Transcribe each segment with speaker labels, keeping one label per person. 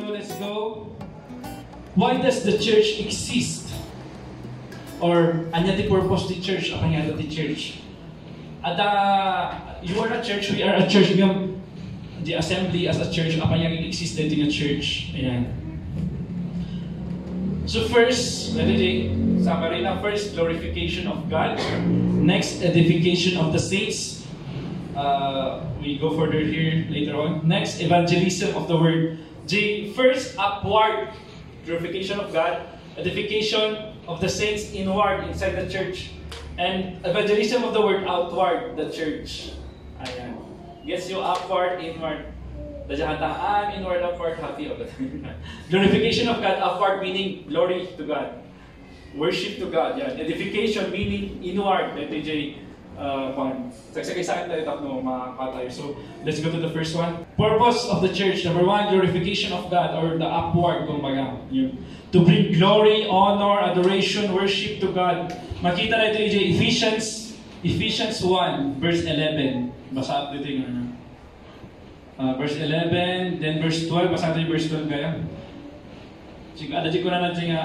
Speaker 1: let's go. Why does the church exist? Or, anya the purpose of the church? Apa nga the church? At you are a church, we are a church. The assembly as a church, apa nga exist dito yung church? Ayan. So first, summary na. First, glorification of God. Next, edification of the saints. We go further here later on. Next, evangelism of the word. First, upward, glorification of God. Edification of the saints inward, inside the church. And evangelism of the word outward, the church. Ayan. Gets you upward, inward. Dajahataan, inward, upward, happy. Glorification of God, upward meaning glory to God. Worship to God. Yan. Edification meaning inward. Sagsagay sa akin tayo tatlo makakatayo. So, let's go to the first one. Purpose of the church. Number one, glorification of God or the upward, kumbaga. To bring glory, honor, adoration, worship to God. Makita na ito Ephesians 1, verse 11. Basa dito yung verse 11, then verse 12. Basa dito yung verse 12 kaya.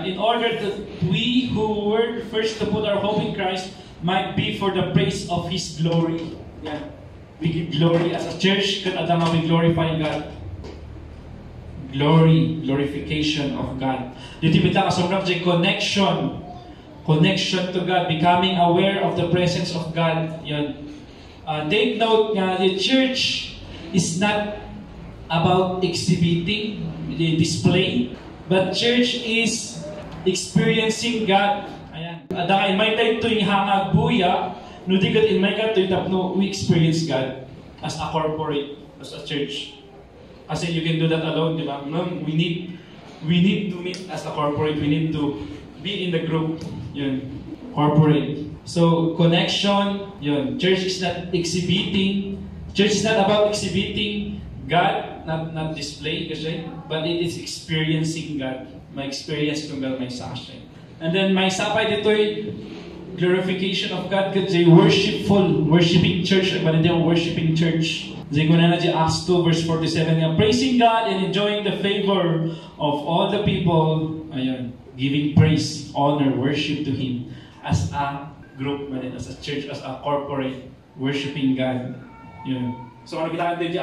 Speaker 1: In order that we who were first to put our hope in Christ might be for the praise of His glory. Yeah. We give glory as a church. Kadama we glorify God. Glory, glorification of God. Dito bita kasumrap di connection to God, becoming aware of the presence of God. Yan. Take note nga, the church is not about exhibiting, display, but church is experiencing God. Ayan. Adakay may tayo ito'y hangag buya, no di kat in may kat ito'y tapno, we experience God as a corporate, as a church. Kasi you can do that alone, di ba? We need to meet as a corporate. We need to be in the group. Yun. Corporate. So, connection. Yun. Church is not exhibiting. Church is not about exhibiting God, not display kasi, but it is experiencing God. May experience kung God may sakshay. And then, may sapay dito'y glorification of God kasi worshiping church. But hindi ang worshiping church. Kasi kung na Acts 2 verse 47, praising God and enjoying the favor of all the people, ayun, giving praise, honor, worship to Him as a group, as a church, as a corporate, worshiping God. Yun. So kung nabilangan din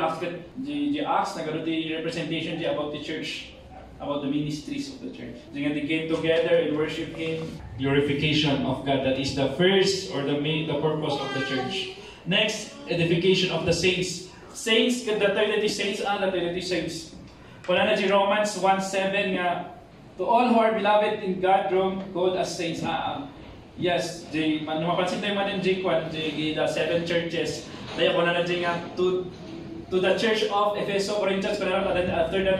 Speaker 1: di Acts, nagkaroon di representation di about the church, about the ministries of the church. So nga, they came together and worship Him. Glorification of God, that is the first or the purpose of the church. Next, edification of the saints. Saints, the 30 saints, wala na di Romans 1:7 nga, to all who are beloved in God, called as saints. Yes, mapansin tayo man yung the 7 churches. Daya ko na nga, to the church of Ephesus, Corinthians, after that,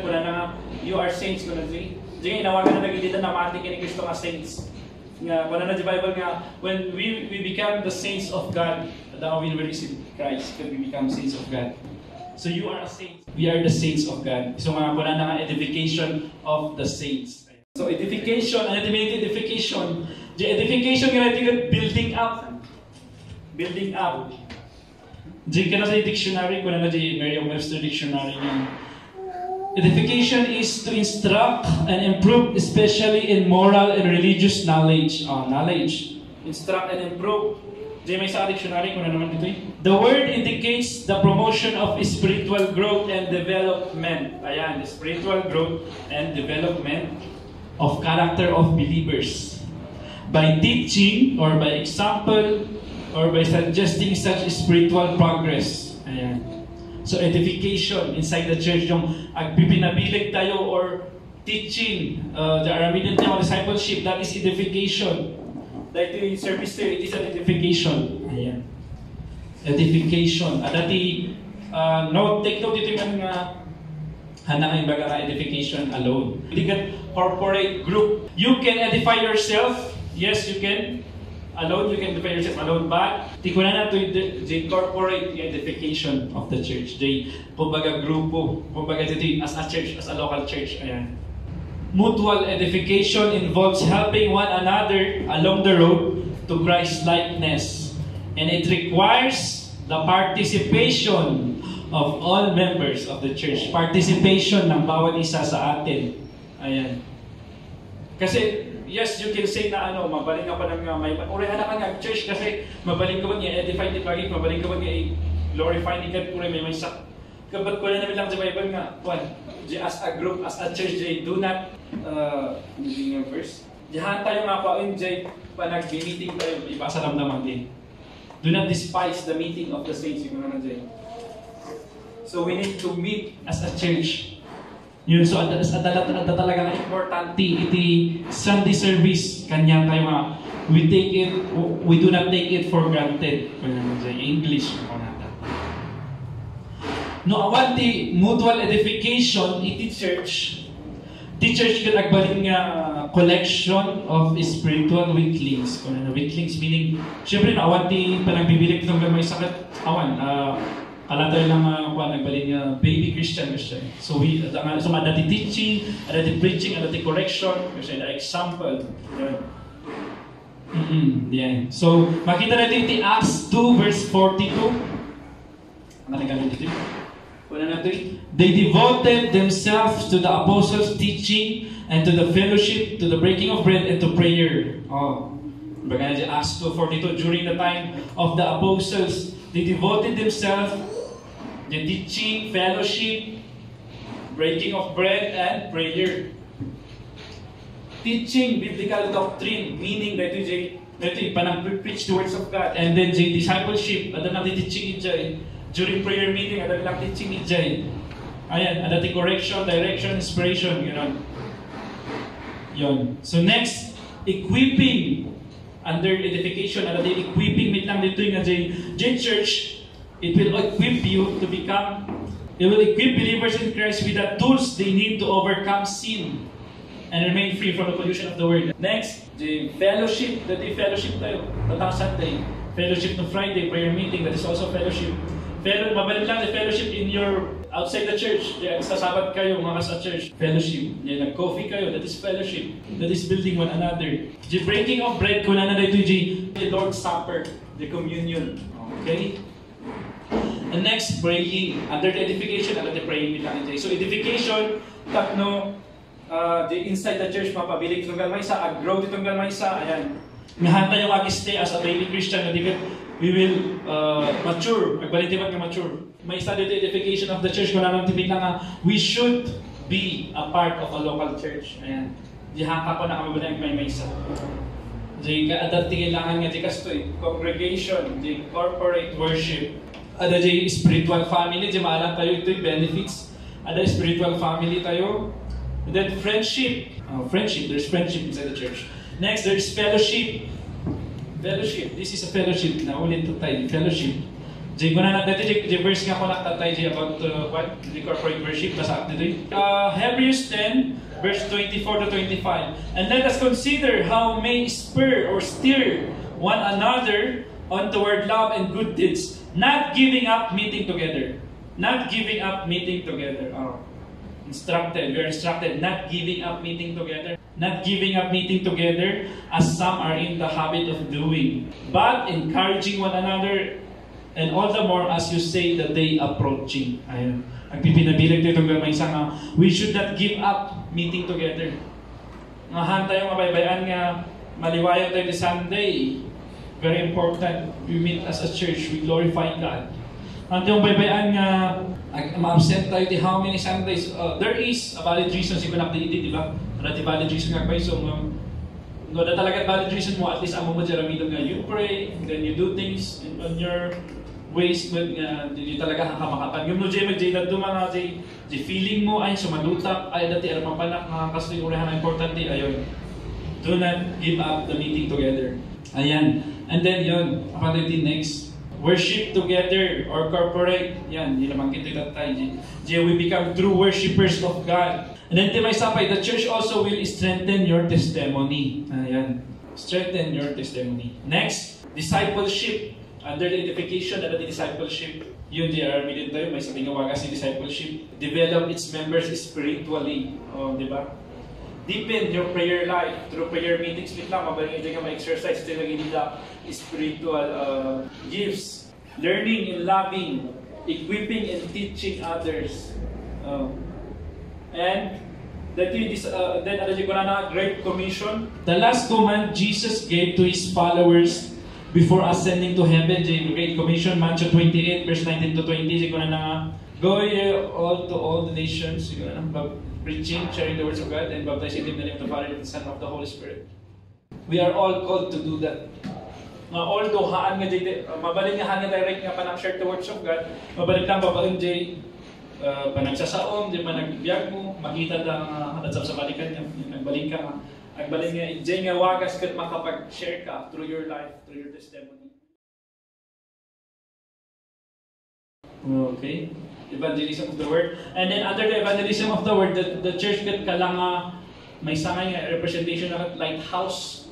Speaker 1: you are saints. Inawagan na nagilitan na mati kini Kristo nga saints. Wala na di Bible nga, when we become the saints of God, now we will receive Christ, when we become saints of God. So you are a saint. We are the saints of God. So mga wala na nga edification of the saints. So edification, ano yung edification? The edification nga natin building up. Building up. Diyan ka na sa dictionary, kung na di Merriam-Webster dictionary niya. Edification is to instruct and improve, especially in moral and religious knowledge. Knowledge. Instruct and improve. Diyan may sa dictionary, kung na naman dito. The word indicates the promotion of spiritual growth and development. Ayan, spiritual growth and development of character of believers. By teaching or by example or by suggesting such spiritual progress. Ayan. So edification inside the church, yung agpipinabilig tayo or teaching, the Aramidian discipleship, that is edification. Dahil yung service there, it is an edification. Ayan. Edification. At dati, take note dito yung hanangin baga na edification alone. Hindi corporate group. You can edify yourself. Yes, you can. Alone, you can edify yourself alone. But, di ko na to corporate edification of the church. Kumbaga grupo. Kumbaga dito as a church, as a local church. Ayan. Mutual edification involves helping one another along the road to Christ-likeness. And it requires the participation of all members of the church. Participation ng bawat isa sa atin. Ayan. Kasi, yes, you can say na mabaling ka pa ng may urihan na ka nga church kasi mabaling ka ba niya edify di pagi, mabaling ka ba niya glorify ni God kung may sak. Kabat ko na namin lang sa Bible nga, as a group, as a church, do not, hindi nga verse, diyan tayo nga pa, panag-meeting tayo, iba sa ramdaman din. Do not despise the meeting of the saints, yung mga nandiyan. So we need to meet as a church. Yun, so talaga importante iti Sunday service kanya tayo mga we do not take it for granted. English no awanti mutual edification iti church. The church can agbaling collection of spiritual weaklings. Weaklings meaning syempre no awanti panagbibilik itong may sakit awan kalatay lang nagbalin baby Christian. So adati teaching, adati preaching, adati correction, kasi na example. Yeah. So makita natin iti Acts 2 verse 42. Ano nagamit dito? They devoted themselves to the apostles' teaching and to the fellowship, to the breaking of bread and to prayer. Baga na Acts 2:42, during the time of the apostles, they devoted themselves the teaching, fellowship, breaking of bread, and prayer. Teaching biblical doctrine, meaning that ito preach the words of God. And then discipleship, ada nang teaching ijay. During prayer meeting, ada nang teaching ijay. Ayan, ada correction, direction, inspiration, Yon. So next, equipping. Under edification, ada equipping mit lang dito nga church. It will equip you to become, it will equip believers in Christ with the tools they need to overcome sin and remain free from the pollution of the world. Next, the fellowship. That is fellowship tayo. Tatang Sunday. Fellowship no Friday, prayer meeting. That is also fellowship. Mabalik lang the fellowship in your, outside the church. Sasabat kayo mga sa church. Fellowship. Nag-coffee kayo. That is fellowship. That is building one another. The breaking of bread, kung na ito the Lord's Supper. The communion. Okay? And next, praying. Under the edification, under the praying nila. So edification, the inside the church, mapabilig itong galmaysa, ag-grow itong galmaysa, ayan. Ngahan tayo stay as a baby Christian, we will mature, magbalitimag nga mature. May study the edification of the church, kung nalang tipig lang we should be a part of a local church. Ayan. Di haka ko na kami ba may maysa. Di ka-adat kailangan nga di kastoy, congregation, di corporate worship. Ada di spiritual family, di maalam tayo ito'y benefits. Ada spiritual family tayo. And then friendship. Friendship, there's friendship inside the church. Next, there's fellowship. Fellowship, this is a fellowship. Naulit ito tayo, fellowship. Di ko na natin, di verse nga ko naktatay about what? The corporate worship, nasa act nito. Hebrews 10, verse 24 to 25. And let us consider how may spur or steer one another on toward love and good deeds, not giving up meeting together. Not giving up meeting together. We are instructed, not giving up meeting together. Not giving up meeting together as some are in the habit of doing, but encouraging one another, and all the more as you say the day approaching. Ayun. Ang pipinabilag dito ng may isang we should not give up meeting together. Ngahan tayo mabaybayan nga maliwayo tayo di Sunday. Very important. We meet as a church. We glorify God. Ang yung baybayan nga ma-absent tayo di how many Sundays. There is a valid reason siguro nakita di ba? Rati valid reason nga kayo. So, no, na talaga valid reason mo, at least amo mo jaramidon nga you pray, then you do things on your ways, but hindi talaga hakamakapan. Yung no, Jay, na dumang Jay, feeling mo ay sumadutak, ay dati alam panak, nakakastoy urahan na importante, ayun. Do not give up the meeting together. Ayan. And then yun, apa natin next? Worship together or corporate. Yan, yun naman kita tayo. We become true worshipers of God. And then may sapay, the church also will strengthen your testimony. Ayan. Strengthen your testimony. Next, discipleship. Under the edification and the discipleship. Yun, DRM din tayo, may sabing gawaga si discipleship. Develop its members spiritually. Di ba? Deepen your prayer life through prayer meetings. Wait lang, mabaling ka ma-exercise. Ito yung nila spiritual gifts. Learning and loving equipping and teaching others. And that is then Great Commission. The last command Jesus gave to His followers before ascending to heaven, the Great Commission, Matthew 28, verse 19 to 20, go ye all to all the nations, preaching, sharing the words of God, and baptizing them in the name of the Father, and of the Son, and of the Holy Spirit. We are all called to do that. Although haan nga jay, mabalik nga hangin direct nga panang share the words of God, mabalik lang babaon jay, panagsasaom, jay panagbiag mo, makita lang hatatsap sa balikan niya, nagbalik ka nga. Nagbalik nga, jay nga wagas kat makapag-share ka through your life, through your testimony. Okay, evangelism of the word. And then under the evangelism of the word, the church kat kalanga may sangay nga representation ng lighthouse.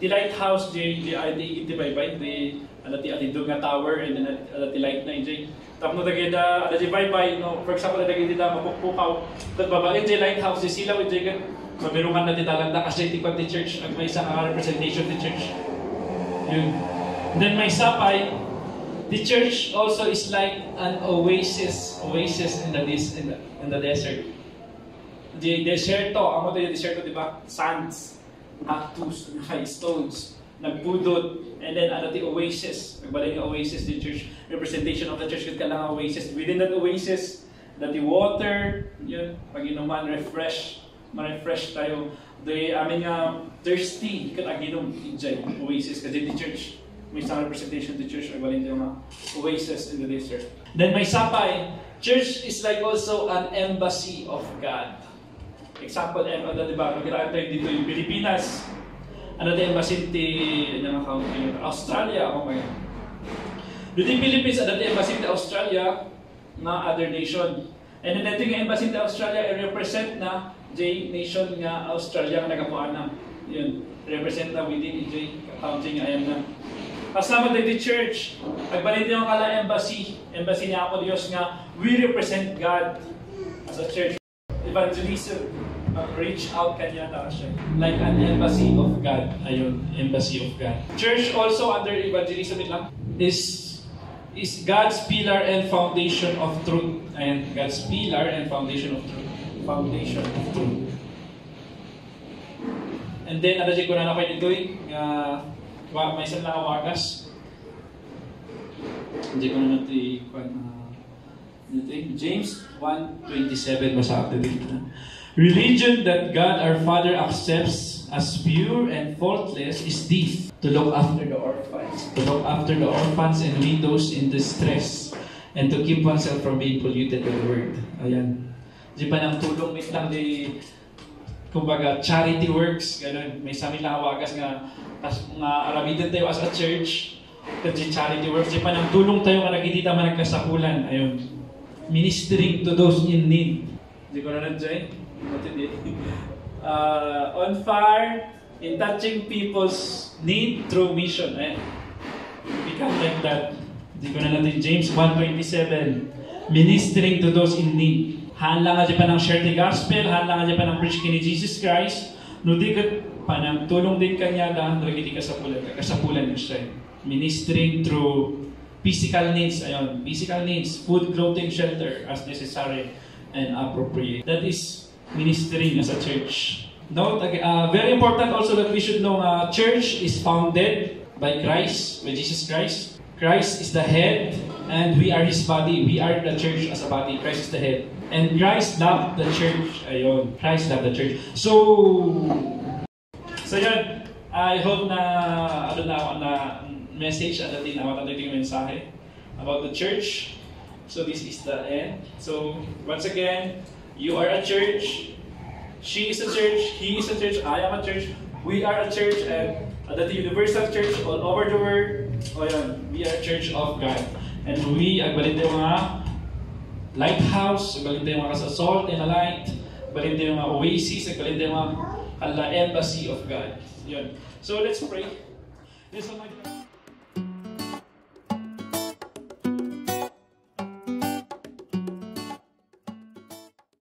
Speaker 1: The lighthouse, the baybay, the atindog nga tower, and then the light na injay. Tapos nagkita, the baybay, no, for example, nagkita mapukpukaw. Kat babae, the lighthouse, the silaw, injay kat mabirukan na titalanda kasi tikot the church, may isang representation the church. Yun. Then may sapay, the church also is like an oasis in the desert. The deserto, amo tayo deserto, di ba? Sands. Cactus, stones, nagbudot, and then the oasis. Nagbalik yung oasis, the church, representation of the church, kat lang oasis. Within that oasis, the water, yun, pag inuman, ma-refresh tayo. The aming thirsty, kat aginom, injay, oasis. Kasi the church, may isang representation of the church, nagbalik yung oasis in the desert. Then may sapay, church is like also an embassy of God. Example, diba, magkita tayo dito yung Pilipinas, embassy ng country, Australia, dito yung Philippines, embassy ng Australia, na other nation. And then ito yung embassy ng Australia, i-represent na J nation nga Australia nga nagapuan na. Yun, represent na within J country nga ayan na. Kasama tayo the church, nagbalit yung kala embassy niya ako Diyos nga, we represent God as a church. Evangelism, reach out kanya na siya. Like an embassy of God. Ayun, embassy of God. Church also under evangelism is God's pillar and foundation of truth. And God's pillar and foundation of truth. Foundation of truth. And then, ano ko na kayo dito may isang nakawagas. Hindi ko na James 1:27 basa ako dito. Religion that God our Father accepts as pure and faultless is this: to look after the orphans and widows in distress, and to keep oneself from being polluted by the word. Ayan. Di pa nang tulong mit lang di kumbaga charity works, ganun. May sami lang awagas nga aramidan tayo as a church, kasi charity works. Di pa nang tulong tayo nga nagkitita man nagkasakulan. Ayun. Ministering to those in need. Di ko na nandiyan. On fire, in touching people's need through mission. Become like that. Di ko na natin James 1:27. Ministering to those in need. Hanlang nga dyan pa ng share the gospel, hanlang nga dyan pa ng preach kini Jesus Christ. No di ka pa ng tulong din kanya dahil nagigiti kasapulan niya siya. Ministering through physical needs, physical needs, food, clothing, shelter as necessary and appropriate. That is ministering as a church. Note, very important also that we should know church is founded by Christ, by Jesus Christ. Christ is the head and we are His body. We are the church as a body. Christ is the head. And Christ loved the church. Ayun, Christ loved the church. So yun, I hope na message at atin yung mensahe about the church. So this is the end. So once again, you are a church. She is a church. He is a church. I am a church. We are a church, and the universal church all over the world. We are a church of God, and we agbalin tayo mga lighthouse, agbalin tayo mga salt and a light, agbalin tayo mga oasis, agbalin tayo mga embassy of God. Yun. So let's pray.